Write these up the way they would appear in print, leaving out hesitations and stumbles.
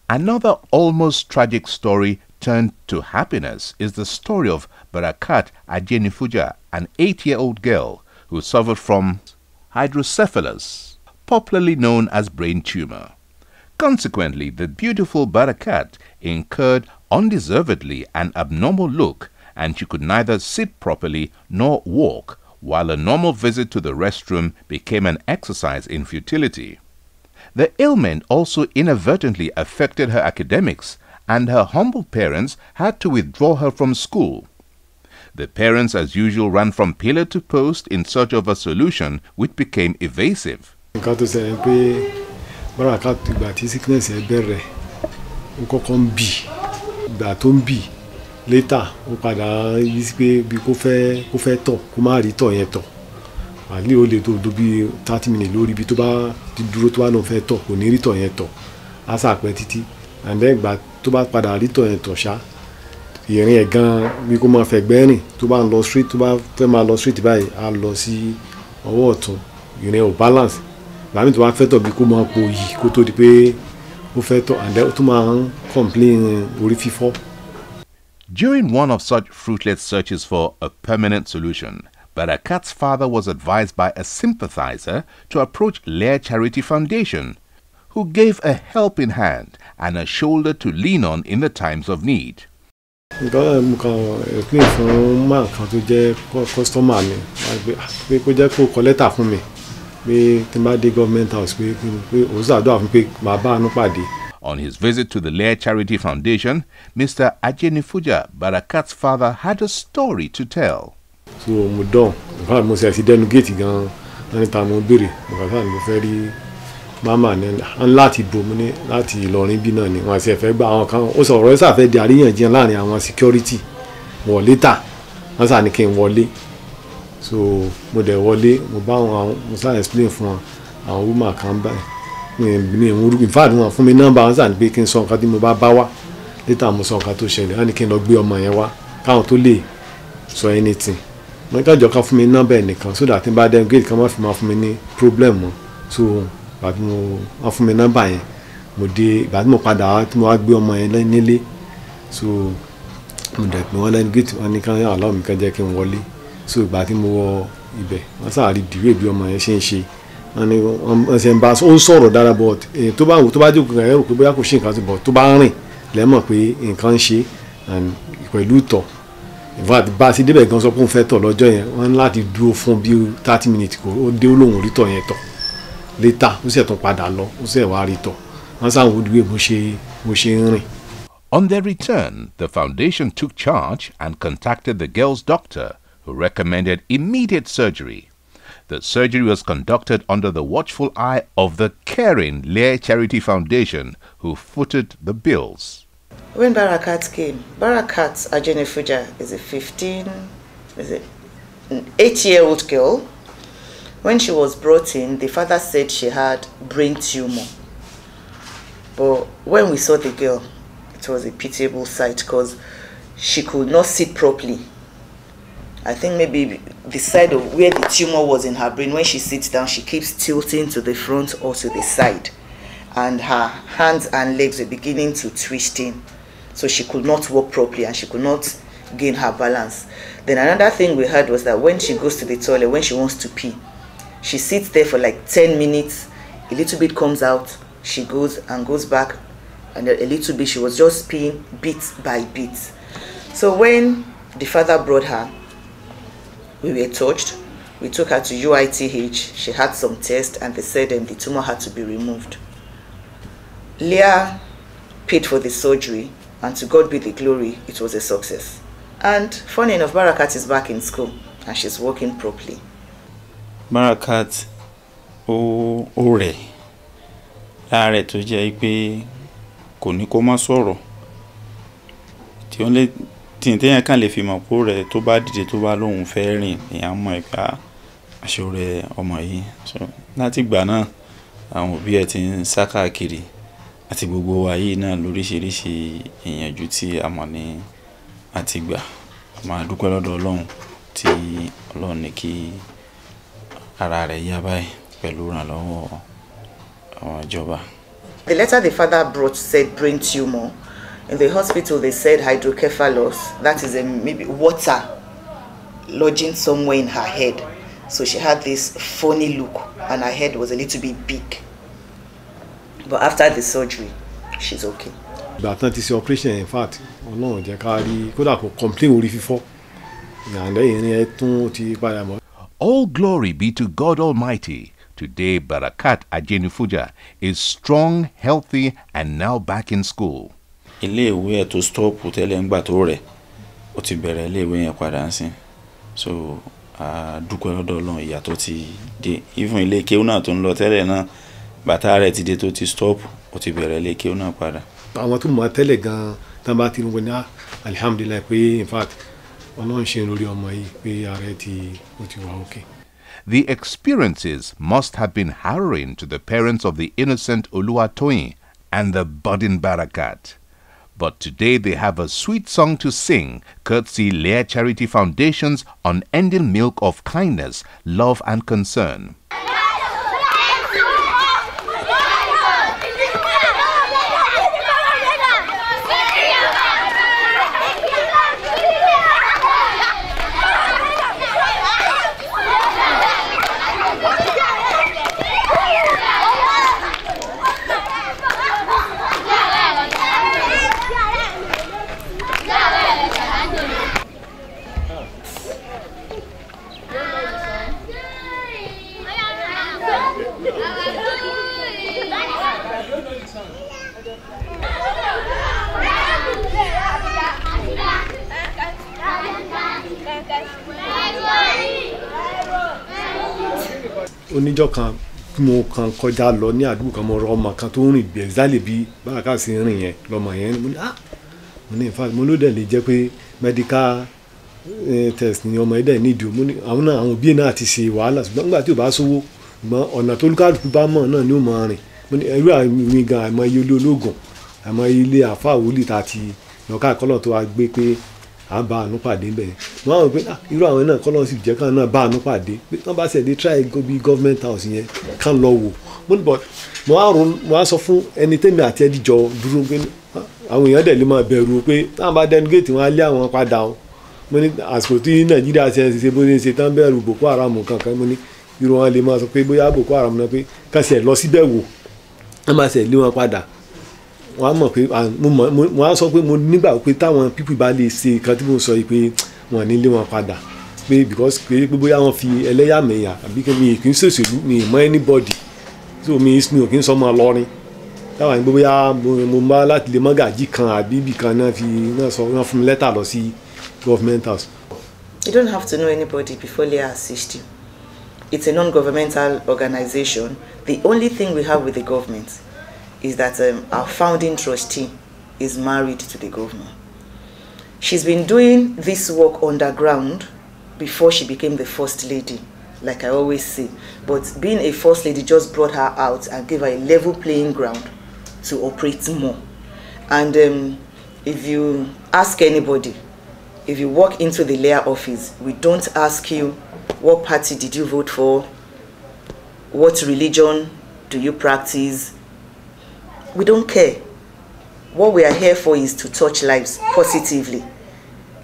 Another almost tragic story turned to happiness is the story of Barakat Ajenifuja, an 8-year-old girl who suffered from hydrocephalus, popularly known as brain tumor. Consequently, the beautiful Barakat incurred undeservedly an abnormal look, and she could neither sit properly nor walk, while a normal visit to the restroom became an exercise in futility. The ailment also inadvertently affected her academics, and her humble parents had to withdraw her from school. The parents, as usual, ran from pillar to post in search of a solution, which became evasive. Later, ó padà yí sí pé bí kò fẹ́ tọ̀ kó má rí tọ̀ yẹn tọ̀. Àlè ó lè tó bí 30 minutes lórí bí tó bá ti dúró tó bá lọ fẹ́ tọ̀ kò ní rí tọ̀ yẹn tọ̀. Á sà pẹ́ títí. And then ìgbà tó bá padà rí tọ̀ yẹn tọ̀ ṣá. Ìrìn ẹ̀ gan bí kò máa fẹ̀gbẹ́ rìn tó bá ń lọ straight tó bá fẹ́ máa lọ straight báyìí á lọ sí ọwọ́ ọ̀tún. Ìrìn ẹ̀ ò balance. Ìgbà mi tó bá fẹ́ tọ̀ bí kò máa po yìí kó tó di pé ó fẹ́ tọ̀ and then ó tún máa ń complain orí fífọ́. During one of such fruitless searches for a permanent solution, Barakat's father was advised by a sympathizer to approach Leah Charity Foundation, who gave a helping hand and a shoulder to lean on in the times of need. On his visit to the Leah Charity Foundation, Mr. Ajenifuja, Barakat's father, had a story to tell. So, mo ṣe accident gate gan ani ta mo bere mo ka mo fẹ́ rí mama ni an láti bo mo ní láti Ìlọrin bí náà ni wọ́n ṣe fẹ́ gba àwọn kan ó sọ ọ̀rọ̀ ṣá fẹ́ di àríyànjiyàn láàrin àwọn security mo later wọ́n ṣá ní kí n wọlé so mo dẹ̀ wọlé mo bá wọn mo ṣá explain fún àwọn woman kan báyìí mi in fact wọ́n fún mi number wọ́n ṣá ní pé kí n sọ nǹkan tí mo bá wá later mo sọ nǹkan tó ṣẹlẹ̀ wọ́n ní kí n lọ gbé ọmọ yẹn wá káwọn tó lè sọ anything. Mo ka jọ kan fún mi number nìkan so that tin bá dem gate kan má fi máa fún mi ní problem mo so bá bí mo wọ́n fún mi number yẹn mo dé bá tí mo padà wá tí mo wá gbé ọmọ yẹn nílé so mo dẹ̀ pé wọ́n lẹ́nu gate wọ́n ní kan allow mi kan jẹ́ kí n wọlé so ìgbà tí mo wọ ibẹ̀ wọ́n sá rí dìwé bí ọmọ yẹn ṣe ń ṣe wọ́n ní wọ́n ṣe ń bá ó ń sọ̀rọ̀ dára but tó bá jókòó kan ẹ rò pé bóyá kò ṣe nǹkan but tó bá rìn lẹ mọ̀ pé nǹkan ń ṣe and pẹ̀lú tọ̀ in fact bá ti débẹ̀ gan sọ pé òun fẹ́ tọ̀ lọ́jọ́ yẹn wọ́n ní láti dúró fún bí 30 minutes kó ó dé olóhùn orí tọ̀ yẹn tọ̀ later ó sì tún padà lọ ó sì wá rí tọ̀ wọ́n sáwọn òdìwé bó ṣe ń rìn. On their return, the foundation took charge and contacted the girl's doctor, who recommended immediate surgery. The surgery was conducted under the watchful eye of the caring Leah Charity Foundation, who footed the bills. When Barakat came, Barakat Ajenifuja is an 8-year-old girl. When she was brought in, the father said she had brain tumor. But when we saw the girl, it was a pitiable sight because she could not sit properly. I think maybe the side of where the tumor was in her brain, when she sits down, she keeps tilting to the front or to the side. And her hands and legs were beginning to twist in. So she could not walk properly and she could not gain her balance. Then another thing we heard was that when she goes to the toilet, when she wants to pee, she sits there for like 10 minutes, a little bit comes out, she goes and goes back, and a little bit, she was just peeing bit by bit. So when the father brought her, we were touched. We took her to UITH. She had some tests and they said the tumor had to be removed. Leah paid for the surgery, and to God be the glory, it was a success. And funny enough, Barakat is back in school and she's working properly. Barakat, ore, láàrẹ̀ tó jẹ́ pé kò ní kó má sọ̀rọ̀. Tí ó lè tí téèyàn kàn lè fi mọ̀ pé rẹ̀ tó bá dìde tó bá lóhùn fẹ́ rìn èèyàn mọ̀ pé aṣọ rẹ̀ ọmọ yìí. So láti ìgbà náà àwọn òbí ẹ̀ ti ń sá káàkiri àti gbogbo wa yìí náà lóríṣiríṣi ìyànjú tí a mọ̀ ní àti gbà. Máa dúpẹ́ lọ́dọ̀ Ọlọ́run tí Ọlọ́run ní kí ara rẹ̀ yá báyìí pẹ̀lú ìrànlọ́wọ́ àwọn ìjọba. The letter the father brought said brain tumor. In the hospital, they said hydrocephalus. That is maybe water lodging somewhere in her head. So she had this funny look and her head was a little bit big. But after the surgery, she's okay. But not this operation, in fact, no, could have complained orí fífọ́. All glory be to God Almighty. Today, Barakat Ajenifuja is strong, healthy, and now back in school. Ilé-ìwé ẹ̀ tó stop tẹ́lẹ̀ ńgbà tó rẹ̀, ó ti bẹ̀rẹ̀ ilé-ìwé yẹn padà ńsìn. So, dúpẹ́ lọ́dọ̀ Ọlọ́run ìyàtọ̀ ti dé. Even ilé kéwú náà tó ń lọ tẹ́lẹ̀ náà, bàtà rẹ̀ ti dé tó ti stop, ó ti bẹ̀rẹ̀ ilé kéwú náà padà. Àwọn tó mọ̀ tẹ́lẹ̀ gan-an tán bá ti ń wọ ní alhamdulillah pé in fact Ọlọ́run ṣe lórí ọmọ yìí pé ààrẹ ti wà okay. The experiences must have been harrowing to the parents of the innocent Oluwatoyin and the budding Barakat. But today they have a sweet song to sing, courtesy Leah Charity Foundation's unending milk of kindness, love and concern. Oníjọ́ kan mo kan kọjá lọ ní àdúgbò kan mo rọ ọmọ kan tó rìn bí exactly bí Barakat ṣe rìn yẹn lọmọ yẹn mo ní in fact mo ló dẹ̀ lè jẹ́ pé medical test ni ọmọ ẹ̀dẹ̀ nídìí mo ní àwọn òbí náà ti ṣe wàhálà ṣùgbọ́n nígbà tí ò bá sówó ṣùgbọ́n ọ̀nà tó lúkàlùkù bá mọ̀ náà ni ó mọ̀ rìn mo ní irú àmì gan àmọ́ ilé ológun àmọ́ ilé àfáà wòlíì tá ti lọ́ka kọ́lọ̀ tó wá gbé pé à ń bá àánú pàdé bẹ́ẹ̀ wọ́n á rò pé irú àwọn náà kọ́lọ́ sì jẹ́ káwọn náà bá àánú pàdé pé wọ́n bá ṣẹ̀dé try go bí government house yẹn kán lọ wò mo ní bọ̀ mo á sọ fún ẹni tẹ́mi àti ẹni jọ dúró pé àwọn èèyàn dẹ̀ lè máa bẹ̀rù pé táwọn bá dẹnu géètì wọn á lé àwọn padà o mo ní àsìkò tí Nàìjíríà ṣe bó ṣe tán bẹ̀rù Boko Haram kankan mo ní irú wọn lè máa sọ pé bóyá Boko Haram náà pé ká ṣe lọ síbẹ̀ wò wọ́n máa ṣe lé wọn padà wọ́n á mọ̀ pé wọ́n á sọ pé mo nígbà pé táwọn people bá lè ṣe nǹkan tí mo sọ yìí pé wọ́n ní lé wọn padà pé because pé bóyá wọ́n fi ẹlẹ́yàmẹ̀yà àbí kí mi kì í ṣòṣèlú mi mọ anybody so mi ò kì í sọ ọmọ lọrin táwọn àgbẹ̀ bóyá mo bá láti lè mọ́gàjì kan àbí ibì kan náà fi náà sọ wọ́n fún mi lẹ́tà lọ sí government house. You don't have to know anybody before Leah assist you. It's a non-governmental organization. The only thing we have with the government is that our founding trustee is married to the governor. She's been doing this work underground before she became the first lady, like I always say. But being a first lady just brought her out and gave her a level playing ground to operate more. And if you ask anybody, if you walk into the Leah office, we don't ask you what party did you vote for, what religion do you practice. We don't care. What we are here for is to touch lives positively.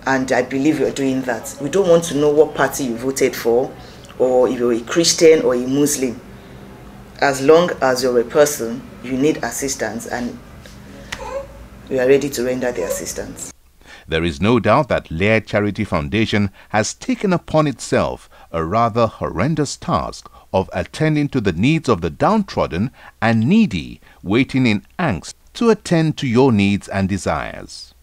And I believe you're doing that. We don't want to know what party you voted for, or if you're a Christian or a Muslim. As long as you're a person, you need assistance, and we are ready to render the assistance. There is no doubt that Leah Charity Foundation has taken upon itself a rather horrendous task of attending to the needs of the downtrodden and needy, waiting in angst to attend to your needs and desires.